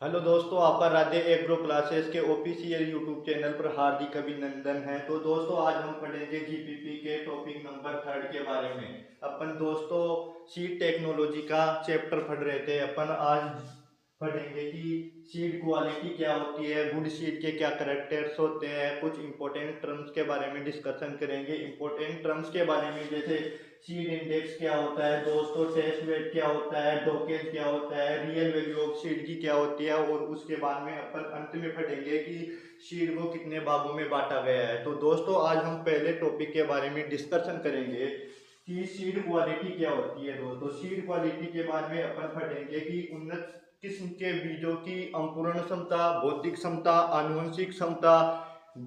Hello दोस्तों, आपका Radhe agro classes के ऑफिशियल यूट्यूब चैनल पर हार्दिक अभिनंदन है। तो दोस्तों, आज हम पढ़ेंगे जीपीपी के टॉपिक नंबर 3 के बारे में। अपन दोस्तों सीड टेक्नोलॉजी का चैप्टर पढ़ रहे थे। अपन आज पढ़ेंगे कि सीड क्वालिटी क्या होती है, गुड सीड के क्या करेक्टर्स होते हैं, कुछ इंपॉर्टेंट टर्म्स के बारे में डिस्कशन करेंगे। इंपॉर्टेंट टर्म्स के बारे में जैसे सीड इंडेक्स क्या होता है दोस्तों, टेस्ट वेट क्या होता है, डोकेज क्या होता है, रियल वैल्यू ऑफ सीड की क्या होती है, और उसके बाद में अपन अंत में पढ़ेंगे कि सीड को कितने भागों में बांटा गया है। तो दोस्तों, आज हम पहले टॉपिक के बारे में डिस्कशन करेंगे कि सीड क्वालिटी क्या होती है। दोस्तों, सीड क्वालिटी के बारे में अपन पढ़ेंगे कि उन्नत किस्म के बीजों की अंकुरण क्षमता, बौद्धिक क्षमता, आनुवंशिक क्षमता,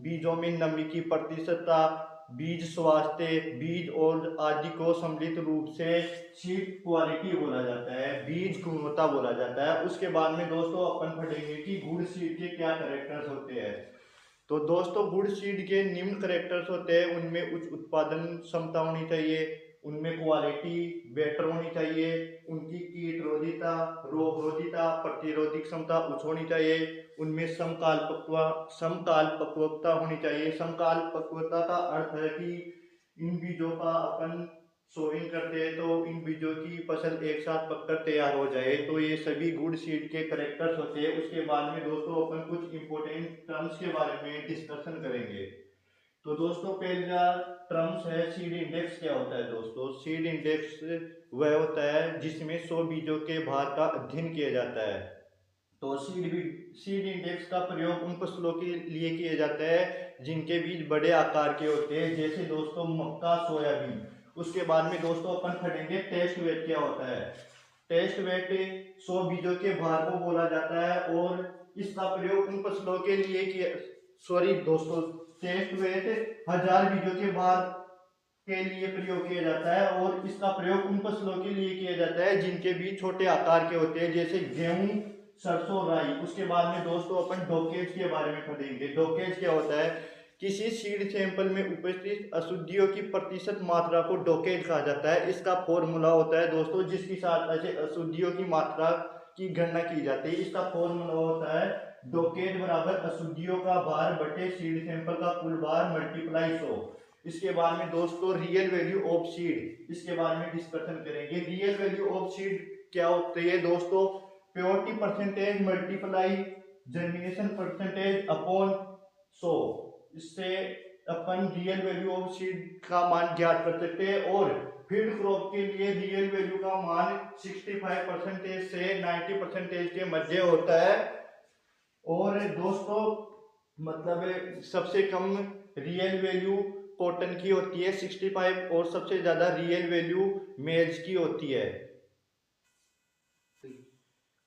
बीजों में नमी की प्रतिशतता, बीज स्वास्थ्य, बीज और आदि को सम्मिलित रूप से सीड क्वालिटी बोला जाता है, बीज गुणवत्ता बोला जाता है। उसके बाद में दोस्तों अपन पढ़ेंगे कि गुड सीड के क्या कैरेक्टर्स होते हैं। तो दोस्तों, गुड सीड के निम्न करेक्टर्स होते हैं। उनमें उच्च उत्पादन क्षमता होनी चाहिए, उनमें क्वालिटी बेटर होनी चाहिए, उनकी कीटरोधिता, रोगरोधिता, प्रतिरोधी क्षमता उच्च होनी चाहिए, उनमें समकाल पक्वता होनी चाहिए। समकाल पक्वता का अर्थ है कि इन बीजों का अपन सोइंग करते हैं तो इन बीजों की फसल एक साथ पककर तैयार हो जाए। तो ये सभी गुड सीड के करेक्टर्स होते हैं। उसके बाद में दोस्तों अपन कुछ इंपॉर्टेंट टर्म्स के बारे में डिस्कशन करेंगे। तो दोस्तों, पहला टर्म्स है सीड इंडेक्स। क्या होता है दोस्तों? सीड इंडेक्स वह होता है जिसमें 100 बीजों के भार का अध्ययन किया जाता है। तो सीड इंडेक्स का प्रयोग उन फसलों के लिए किया जाता है जिनके बीज बड़े आकार के होते हैं, जैसे दोस्तों मक्का, सोयाबीन। उसके बाद में दोस्तों अपन पढ़ेंगे टेस्ट वेट क्या होता है। टेस्ट वेट 100 बीजों के भार को बोला जाता है और इसका प्रयोग उन फसलों के लिए किया। सॉरी दोस्तों, टेस्ट वेट 1000 बीजों के भार के लिए प्रयोग किया जाता है और इसका प्रयोग उन फसलों के लिए किया जाता है जिनके बीज छोटे आकार के होते हैं, जैसे गेहूं, सरसों, राई। उसके बाद में दोस्तों अपन डोकेज के बारे में पढ़ेंगे। डोकेज क्या होता है? किसी सीड सैंपल में उपस्थित अशुद्धियों की प्रतिशत मात्रा को डोकेज कहा जाता है। इसका फॉर्मूला होता है दोस्तों जिसकी सहायता से अशुद्धियों की मात्रा की गणना की जाती है। इसका फॉर्मूला होता है डोकेज बराबर अशुद्धियों का भार बटे सीड सैंपल का कुल भार मल्टीप्लाई 100। इसके बाद में दोस्तों रियल वैल्यू ऑफ सीड, इसके बारे में डिस्कशन करेंगे। रियल वैल्यू ऑफ सीड क्या होती है दोस्तों? Purity percentage multiply germination percentage upon 100। इससे अपन रियल वैल्यू ऑफ सीड का मान ज्ञात कर सकते हैं। और फील्ड क्रॉप के लिए रियल वैल्यू का मान 65% से 90% के मध्य होता है। और दोस्तों मतलब सबसे कम रियल वैल्यू कॉटन की होती है 65, और सबसे ज्यादा रियल वैल्यू मेज की होती है।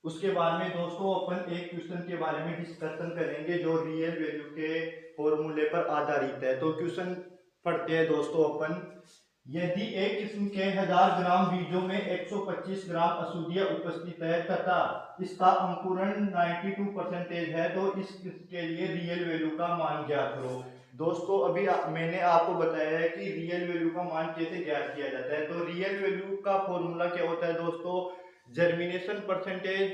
उसके बाद में दोस्तों अपन एक क्वेश्चन के बारे में डिस्कशन करेंगे जो रियल वैल्यू के फॉर्मूले पर आधारित है। तो क्वेश्चन पढ़ते हैं दोस्तों अपन। यदि एक किस्म के 1000 ग्राम बीजों में 125 ग्राम अशुद्धियां उपस्थित है तथा इसका अंकुरण 92% है, तो इस के लिए रियल वैल्यू का मान ज्ञात करो। दोस्तों, अभी मैंने आपको बताया है कि रियल वैल्यू का मान कैसे ज्ञात किया जाता है। तो रियल वैल्यू का फॉर्मूला क्या होता है दोस्तों? Germination percentage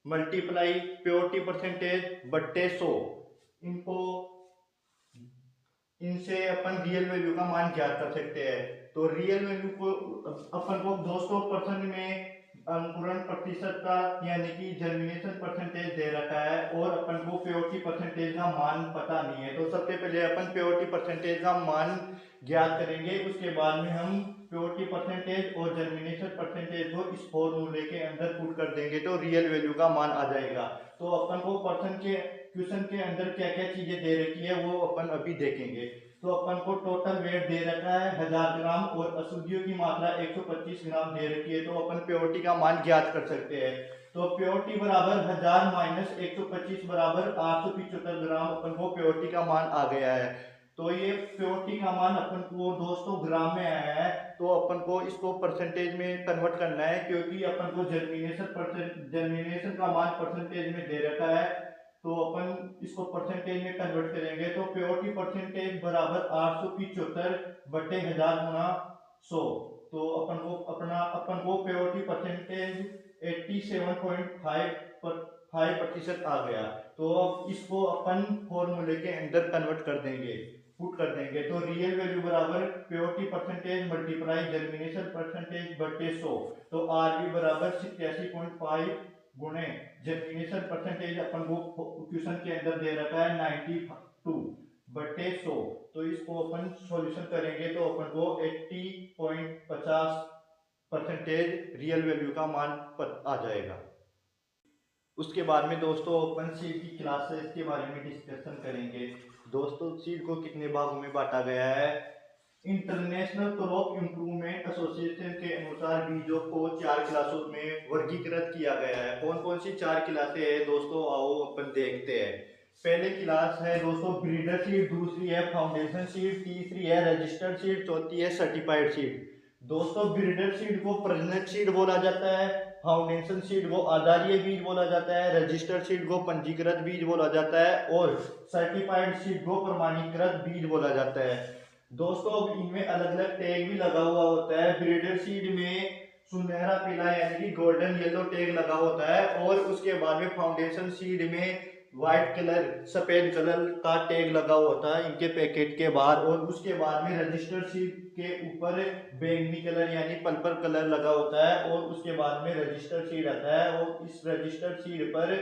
multiply purity percentage बट्टे 100। इनको इनसे अपन रियल वैल्यू का मान ज्ञात कर सकते हैं। तो रियल वैल्यू को अपन को 200% में अंकुरण प्रतिशत का यानी कि जर्मिनेशन परसेंटेज दे रखा है और अपन को प्योरिटी परसेंटेज का मान पता नहीं है। तो सबसे पहले अपन प्योरिटी परसेंटेज का मान ज्ञात करेंगे। उसके बाद में हम प्योरिटी परसेंटेज और जर्मिनेशन परसेंटेज को इस फॉर्मूले के अंदर पुट कर देंगे तो रियल वैल्यू का मान आ जाएगा। तो अपन को क्वेश्चन के अंदर क्या क्या चीजें दे रखी है वो अपन अभी देखेंगे। तो अपन को टोटल वेट दे रखा है 1000 ग्राम और अशुद्धियों की मात्रा 125 ग्राम दे रखी है। तो अपन प्योरिटी का मान ज्ञात कर सकते हैं। तो प्योरिटी बराबर 1000 माइनस 125 बराबर 875 ग्राम अपन को प्योरिटी का मान आ गया है। तो ये प्योरिटी का मान अपन को दोस्तों ग्राम में आया है। तो अपन को इसको परसेंटेज में कन्वर्ट करना है क्योंकि अपन को जर्मिनेशन का मान परसेंटेज में दे रखा है। तो अपन इसको परसेंटेज में कन्वर्ट करेंगे तो प्योरिटी परसेंटेज बराबर 875 बटे 1000 गुना 100। तो अपन को प्योरिटी परसेंटेज 87.5 5% आ गया। तो अब इसको अपन फॉर्मूले के अंदर कन्वर्ट कर देंगे, पुट कर देंगे। तो रियल वैल्यू बराबर purity percentage multiply germination percentage बटे 100। तो आर बी बराबर 87.5 गुणे जर्मिनेशन परसेंटेज अपन को क्वेश्चन के अंदर दे रखा है 92 बटे 100। तो इसको अपन सॉल्यूशन करेंगे तो अपन को 80.50% रियल वैल्यू का मान आ जाएगा। उसके बाद में दोस्तों अपन सीड की क्लासेस के बारे में डिस्कशन करेंगे। दोस्तों सीड को कितने भागों में बांटा गया है। इंटरनेशनल क्रॉप इम्प्रूवमेंट एसोसिएशन के अनुसार बीजों को 4 क्लासों में वर्गीकृत किया गया है। कौन कौन सी 4 क्लासें हैं दोस्तों, आओ अपन देखते हैं। पहले क्लास है दोस्तों ब्रीडर सीड, दूसरी है फाउंडेशन सीड, तीसरी है रजिस्टर्ड सीड, चौथी है सर्टिफाइड सीड। दोस्तों ब्रीडर सीड को प्रजनक सीड बोला जाता है, फाउंडेशन सीड को आधारीय बीज बोला जाता है, रजिस्टर्ड सीड को पंजीकृत बीज बोला जाता है और सर्टिफाइड सीड को प्रमाणीकृत बीज बोला जाता है। दोस्तों अब इनमें अलग अलग टैग भी लगा हुआ होता है। ब्रीडर सीड में सुनहरा पीला यानी कि गोल्डन येलो टैग लगा होता है और उसके बाद में फाउंडेशन सीड में व्हाइट कलर सफेद कलर का टैग लगा होता है इनके पैकेट के बाहर। और उसके बाद में रजिस्टर्ड सीड के ऊपर बैंगनी कलर यानी पर्पल कलर लगा होता है और उसके बाद में रजिस्टर्ड सीड आता है और इस रजिस्टर्ड सीड पर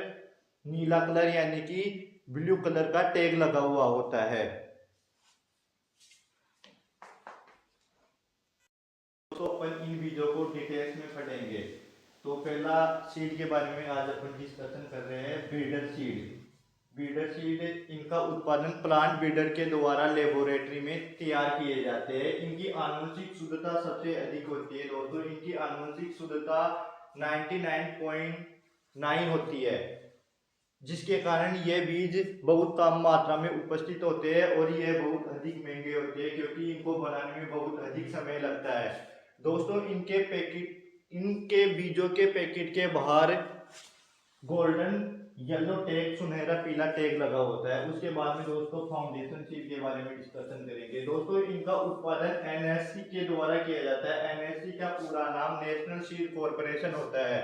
नीला कलर यानी कि ब्लू कलर का टैग लगा हुआ होता है। तो अपन इन बीजों को डिटेल्स में पढ़ेंगे। तो पहला सीड के बारे में आज अपन डिस्कशन कर रहे हैं ब्रीडर सीड। ब्रीडर सीड इनका उत्पादन प्लांट ब्रीडर के द्वारा लेबोरेटरी में तैयार किए जाते हैं। इनकी आनुवंशिक शुद्धता सबसे अधिक होती है दोस्तों, इनकी आनुवंशिक शुद्धता 99.9 होती है, जिसके कारण ये बीज बहुत कम मात्रा में उपस्थित होते हैं और ये बहुत अधिक महंगे होते हैं क्योंकि इनको बनाने में बहुत अधिक समय लगता है। दोस्तों इनके बीजों के पैकेट के बाहर गोल्डन येलो टैग सुनहरा पीला टैग लगा होता है। उसके बाद में दोस्तों फाउंडेशन सीड के बारे में डिस्कशन करेंगे। दोस्तों इनका उत्पादन एनएससी के द्वारा किया जाता है। एनएससी का पूरा नाम नेशनल सीड कॉर्पोरेशन होता है।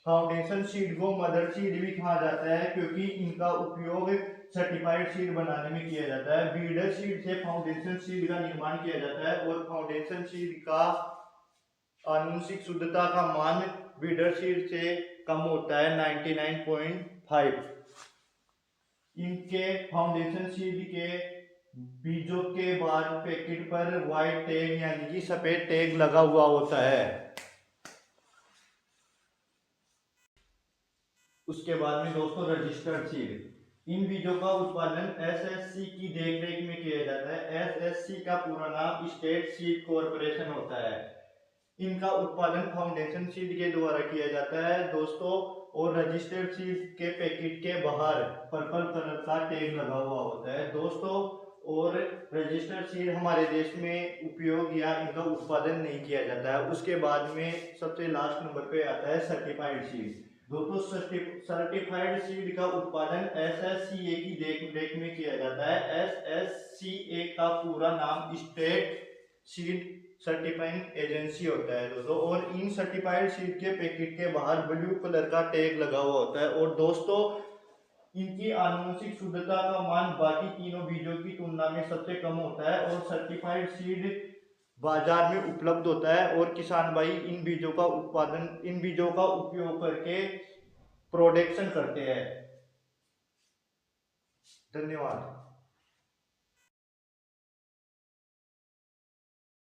फाउंडेशन सीड को मदर सीड भी कहा जाता है क्योंकि इनका उपयोग सर्टिफाइड सीड बनाने में किया जाता है। ब्रीडर सीड से फाउंडेशन सीड का निर्माण किया जाता है और फाउंडेशन सीड का आनुवंशिक शुद्धता का मान ब्रीडर सीड से कम होता है 99.5। इनके फाउंडेशन सीड के बीजों के बाद पैकेट पर व्हाइट टैग यानी कि सफेद टैग लगा हुआ होता है। उसके बाद में दोस्तों रजिस्टर्ड सीड, इन बीजों का उत्पादन एसएससी की देखरेख में किया जाता है। एसएससी का पूरा नाम स्टेट सीड कॉर्पोरेशन होता है। इनका उत्पादन फाउंडेशन सीड के द्वारा किया जाता है दोस्तों और रजिस्टर्ड सीड के पैकेट के बाहर पर्पल कलर का टैग लगा हुआ होता है दोस्तों। और रजिस्टर्ड सीड हमारे देश में उपयोग या इनका उत्पादन नहीं किया जाता है। उसके बाद में सबसे लास्ट नंबर पे आता है सर्टिफाइड सीड। दोस्तों सर्टिफाइड सीड का उत्पादन एसएससीए की देखरेख में किया जाता है। एसएससीए का पूरा नाम स्टेट सीड सर्टिफाइंग एजेंसी होता है दोस्तों। और इन सर्टिफाइड सीड के पैकेट के बाहर ब्लू कलर का टैग लगा हुआ होता है। और दोस्तों इनकी आनुवंशिक शुद्धता का मान बाकी तीनों बीजों की तुलना में सबसे कम होता है और सर्टिफाइड सीड बाजार में उपलब्ध होता है और किसान भाई इन बीजों का उपयोग करके प्रोडक्शन करते हैं। धन्यवाद।